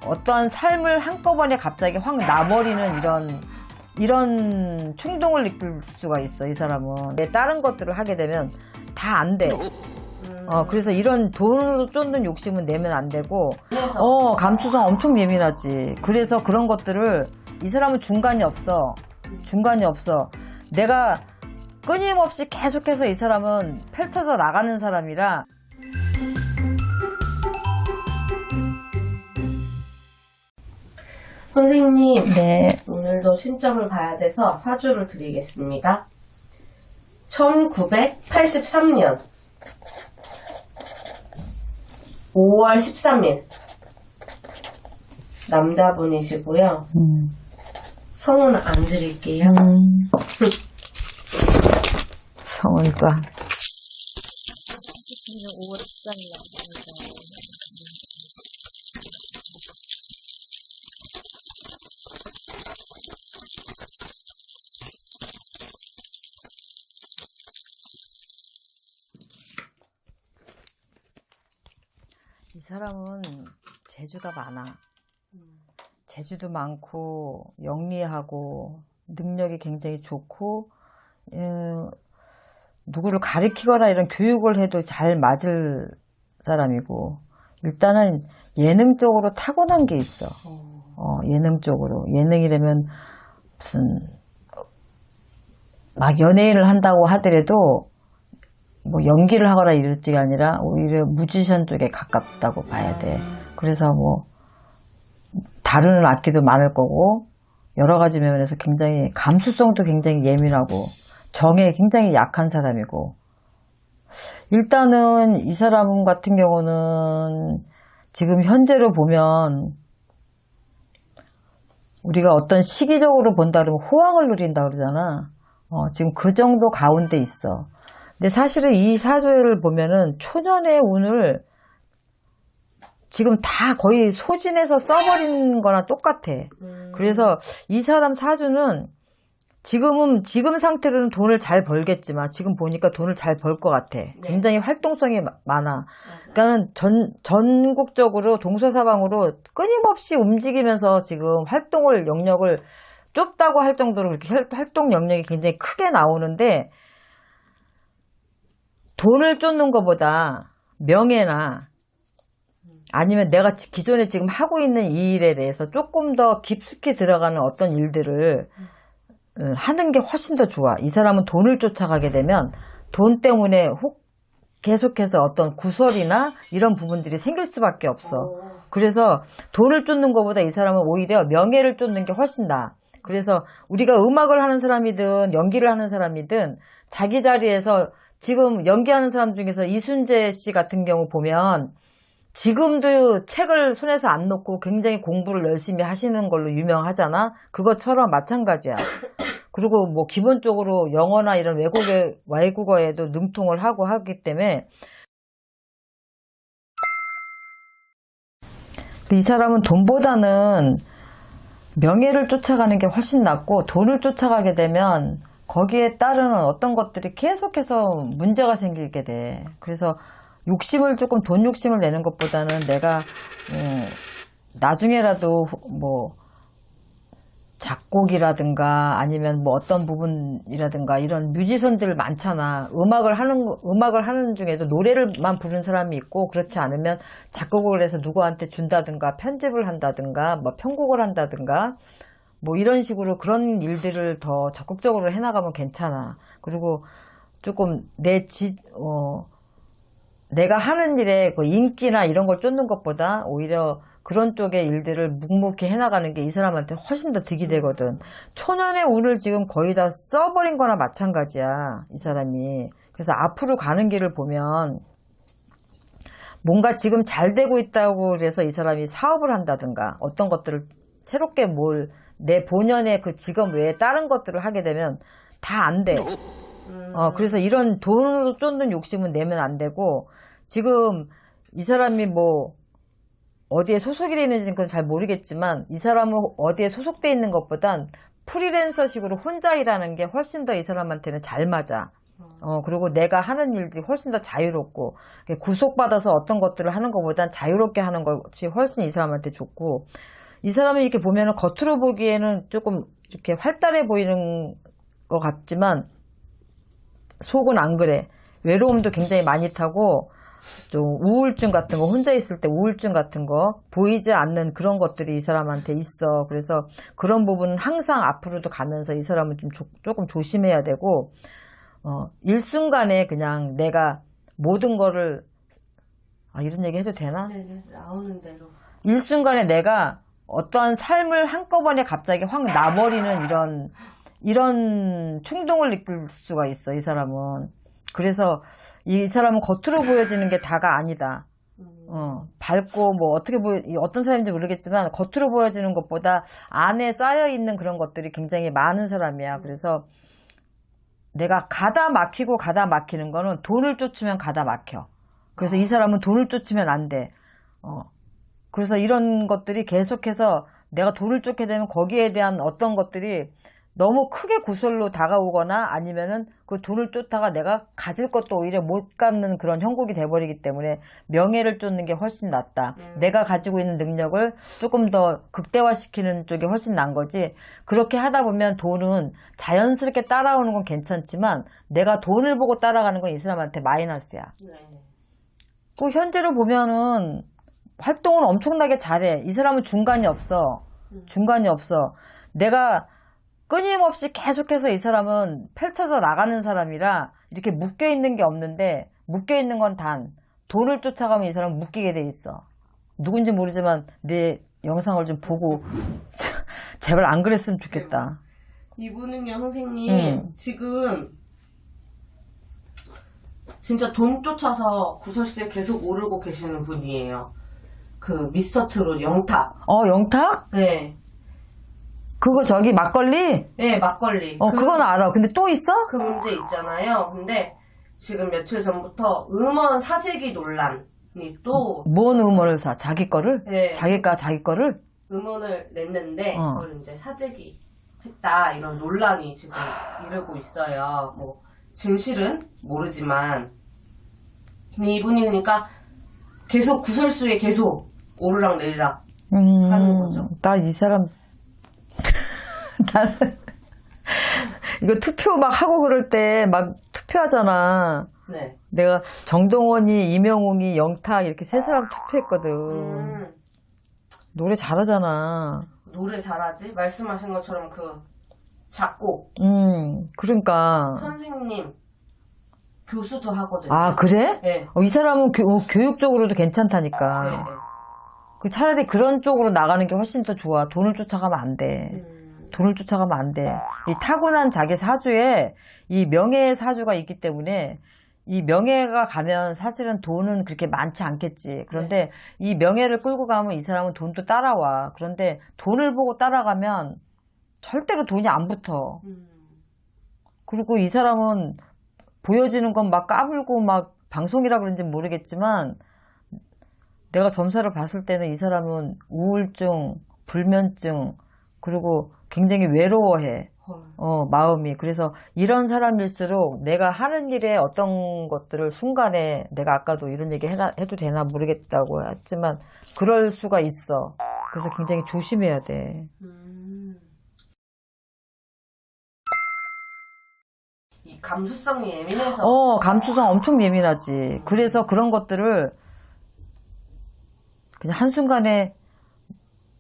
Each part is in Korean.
어떠한 삶을 한꺼번에 갑자기 확 놔버리는 이런 충동을 느낄 수가 있어, 이 사람은. 다른 것들을 하게 되면 다 안 돼. 그래서 이런 돈으로 쫓는 욕심은 내면 안 되고, 감수성 엄청 예민하지. 그래서 그런 것들을, 이 사람은 중간이 없어. 중간이 없어. 내가 끊임없이 계속해서 이 사람은 펼쳐져 나가는 사람이라. 선생님, 네. 오늘도 신점을 봐야 돼서 사주를 드리겠습니다. 1983년 5월 13일 남자분이시고요. 성은 안 드릴게요. 성은과 이 사람은 재주가 많아. 재주도 많고 영리하고 능력이 굉장히 좋고 누구를 가르치거나 이런 교육을 해도 잘 맞을 사람이고, 일단은 예능적으로 타고난 게 있어. 예능적으로. 예능이라면 무슨 막 연예인을 한다고 하더라도 뭐 연기를 하거나 이럴지가 아니라 오히려 뮤지션 쪽에 가깝다고 봐야 돼. 그래서 뭐 다루는 악기도 많을 거고, 여러 가지 면에서 굉장히 감수성도 굉장히 예민하고 정에 굉장히 약한 사람이고, 일단은 이 사람 같은 경우는 지금 현재로 보면 우리가 어떤 시기적으로 본다 그러면 호황을 누린다 그러잖아. 지금 그 정도 가운데 있어. 근데 사실은 이 사주를 보면은 초년의 운을 지금 다 거의 소진해서 써버린 거나 똑같아. 그래서 이 사람 사주는 지금 상태로는 돈을 잘 벌겠지만, 지금 보니까 돈을 잘 벌 것 같아. 네. 굉장히 활동성이 많아. 그러니까 전국적으로 동서사방으로 끊임없이 움직이면서 지금 활동을, 영역을 좁다고 할 정도로 그렇게 활동 영역이 굉장히 크게 나오는데, 돈을 쫓는 것보다 명예나 아니면 내가 기존에 지금 하고 있는 이 일에 대해서 조금 더 깊숙이 들어가는 어떤 일들을 하는 게 훨씬 더 좋아. 이 사람은 돈을 쫓아가게 되면 돈 때문에 계속해서 어떤 구설이나 이런 부분들이 생길 수밖에 없어. 그래서 돈을 쫓는 것보다 이 사람은 오히려 명예를 쫓는 게 훨씬 나아. 그래서 우리가 음악을 하는 사람이든 연기를 하는 사람이든 자기 자리에서, 지금 연기하는 사람 중에서 이순재 씨 같은 경우 보면 지금도 책을 손에서 안 놓고 굉장히 공부를 열심히 하시는 걸로 유명하잖아. 그것처럼 마찬가지야. 그리고 뭐 기본적으로 영어나 이런 외국어에도 능통을 하고 하기 때문에, 이 사람은 돈보다는 명예를 쫓아가는 게 훨씬 낫고, 돈을 쫓아가게 되면 거기에 따르는 어떤 것들이 계속해서 문제가 생기게 돼. 그래서 돈 욕심을 내는 것보다는 내가 나중에라도 뭐 작곡이라든가 아니면 뭐 어떤 부분이라든가, 이런 뮤지션들 많잖아. 음악을 하는 중에도 노래를만 부르는 사람이 있고, 그렇지 않으면 작곡을 해서 누구한테 준다든가 편집을 한다든가 뭐 편곡을 한다든가 뭐 이런 식으로 그런 일들을 더 적극적으로 해나가면 괜찮아. 그리고 조금 내가 하는 일에 그 인기나 이런 걸 쫓는 것보다 오히려 그런 쪽의 일들을 묵묵히 해나가는 게 이 사람한테 훨씬 더 득이 되거든. 초년의 운을 지금 거의 다 써버린 거나 마찬가지야, 이 사람이. 그래서 앞으로 가는 길을 보면 뭔가 지금 잘 되고 있다고 그래서 이 사람이 사업을 한다든가 어떤 것들을 새롭게 내 본연의 그 직업 외에 다른 것들을 하게 되면 다 안 돼. 그래서 이런 돈으로 쫓는 욕심은 내면 안 되고, 지금 이 사람이 뭐 어디에 소속이 되어 있는지는 그건 잘 모르겠지만, 이 사람은 어디에 소속되어 있는 것보단 프리랜서식으로 혼자 일하는 게 훨씬 더 이 사람한테는 잘 맞아. 그리고 내가 하는 일들이 훨씬 더 자유롭고, 구속받아서 어떤 것들을 하는 것보단 자유롭게 하는 것이 훨씬 이 사람한테 좋고, 이 사람은 이렇게 보면은 겉으로 보기에는 조금 이렇게 활달해 보이는 것 같지만, 속은 안 그래. 외로움도 굉장히 많이 타고, 좀 우울증 같은 거, 혼자 있을 때 우울증 같은 거, 보이지 않는 그런 것들이 이 사람한테 있어. 그래서 그런 부분은 항상 앞으로도 가면서 이 사람은 좀 조금 조심해야 되고, 일순간에 그냥 내가 모든 거를, 이런 얘기 해도 되나? 네네, 나오는 대로. 일순간에 내가 어떠한 삶을 한꺼번에 갑자기 확 나버리는 이런 충동을 느낄 수가 있어, 이 사람은. 그래서 이 사람은 겉으로 보여지는 게 다가 아니다. 밝고 뭐 어떤 사람인지 모르겠지만 겉으로 보여지는 것보다 안에 쌓여 있는 그런 것들이 굉장히 많은 사람이야. 그래서 내가 가다 막히는 거는 돈을 쫓으면 가다 막혀. 그래서 이 사람은 돈을 쫓으면 안 돼. 그래서 이런 것들이 계속해서 내가 돈을 쫓게 되면 거기에 대한 어떤 것들이 너무 크게 구설로 다가오거나 아니면은 그 돈을 쫓다가 내가 가질 것도 오히려 못 갖는 그런 형국이 돼버리기 때문에 명예를 쫓는 게 훨씬 낫다. 내가 가지고 있는 능력을 조금 더 극대화시키는 쪽이 훨씬 난 거지. 그렇게 하다 보면 돈은 자연스럽게 따라오는 건 괜찮지만 내가 돈을 보고 따라가는 건 이 사람한테 마이너스야. 네. 그 현재로 보면은 활동은 엄청나게 잘해. 이 사람은 중간이 없어. 중간이 없어. 내가 끊임없이 계속해서 이 사람은 펼쳐져 나가는 사람이라 이렇게 묶여있는 게 없는데 묶여있는 건 단 돈을 쫓아가면 이 사람은 묶이게 돼 있어. 누군지 모르지만 내 영상을 좀 보고 제발 안 그랬으면 좋겠다. 이분은요, 선생님, 지금 진짜 돈 쫓아서 구설수에 계속 오르고 계시는 분이에요. 그 미스터 트롯 영탁. 영탁? 네. 그거 저기 막걸리? 네, 막걸리. 그건 알아. 근데 또 있어? 그 문제 있잖아요. 근데 지금 며칠 전부터 음원 사재기 논란이 또 뭔 음원을 사? 자기 거를? 네. 자기 거를? 음원을 냈는데 그걸 이제 사재기 했다 이런 논란이 지금 이르고 있어요. 뭐 진실은 모르지만 근데 이분이 그러니까 계속 구설수에 계속 오르락 내리락 하는 거죠. 나 이 사람 나는 이거 투표 막 하고 그럴 때 막 투표하잖아. 네. 내가 정동원이, 이명웅이, 영탁 이렇게 세 사람 투표했거든. 노래 잘하잖아. 노래 잘하지? 말씀하신 것처럼 그 작곡. 그러니까. 선생님 교수도 하거든요. 아, 그래? 네. 이 사람은 교육적으로도 괜찮다니까. 네. 차라리 그런 쪽으로 나가는 게 훨씬 더 좋아. 돈을 쫓아가면 안 돼. 돈을 쫓아가면 안 돼. 이 타고난 자기 사주에 이 명예의 사주가 있기 때문에 이 명예가 가면 사실은 돈은 그렇게 많지 않겠지. 그런데 이 명예를 끌고 가면 이 사람은 돈도 따라와. 그런데 돈을 보고 따라가면 절대로 돈이 안 붙어. 그리고 이 사람은 보여지는 건 막 까불고 막 방송이라 그런지 모르겠지만 내가 점사를 봤을 때는 이 사람은 우울증, 불면증, 그리고 굉장히 외로워해. 마음이. 그래서 이런 사람일수록 내가 하는 일에 어떤 것들을 순간에 내가 아까도 이런 얘기 해도 되나 모르겠다고 했지만 그럴 수가 있어. 그래서 굉장히 조심해야 돼. 이 감수성이 예민해서. 감수성 엄청 예민하지. 그래서 그런 것들을 그냥 한순간에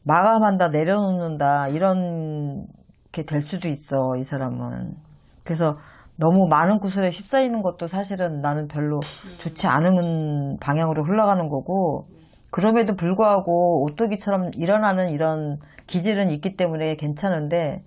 마감한다, 내려놓는다, 이런 게 될 수도 있어, 이 사람은. 그래서 너무 많은 구설에 휩싸이는 것도 사실은 나는 별로 좋지 않은 방향으로 흘러가는 거고, 그럼에도 불구하고 오뚜기처럼 일어나는 이런 기질은 있기 때문에 괜찮은데,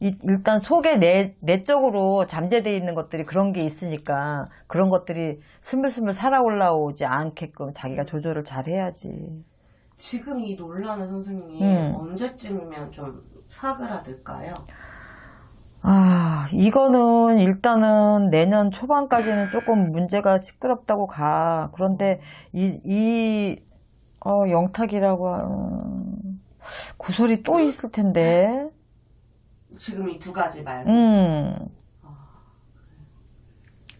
일단 속에 내적으로 잠재되어 있는 것들이 그런 게 있으니까 그런 것들이 스물스물 살아 올라오지 않게끔 자기가 조절을 잘 해야지. 지금 이 논란은 선생님 언제쯤이면 좀 사그라들까요? 이거는 일단은 내년 초반까지는 조금 문제가 시끄럽다고 가. 그런데 영탁이라고 구설이 또 있을 텐데. 지금 이 두 가지 말고.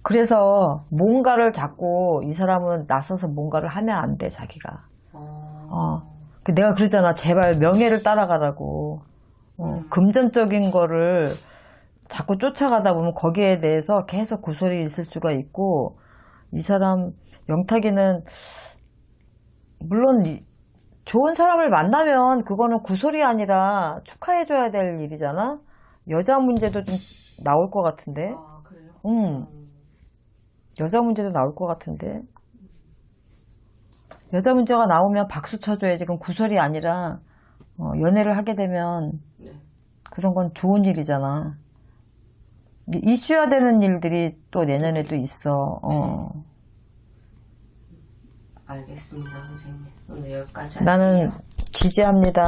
그래서 뭔가를 자꾸 이 사람은 나서서 뭔가를 하면 안 돼, 자기가. 내가 그러잖아. 제발 명예를 따라가라고. 금전적인 거를 자꾸 쫓아가다 보면 거기에 대해서 계속 구설이 있을 수가 있고, 이 사람, 영탁이는, 물론, 좋은 사람을 만나면 그거는 구설이 아니라 축하해줘야 될 일이잖아? 여자 문제도 좀 나올 것 같은데? 아, 그래요? 여자 문제도 나올 것 같은데? 여자 문제가 나오면 박수 쳐줘야지. 그건 구설이 아니라, 연애를 하게 되면, 네. 그런 건 좋은 일이잖아. 이슈화 되는 일들이 또 내년에도 있어. 알겠습니다, 선생님. 오늘 여기까지 나는 할게요. 지지합니다.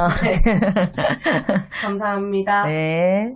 감사합니다. 네.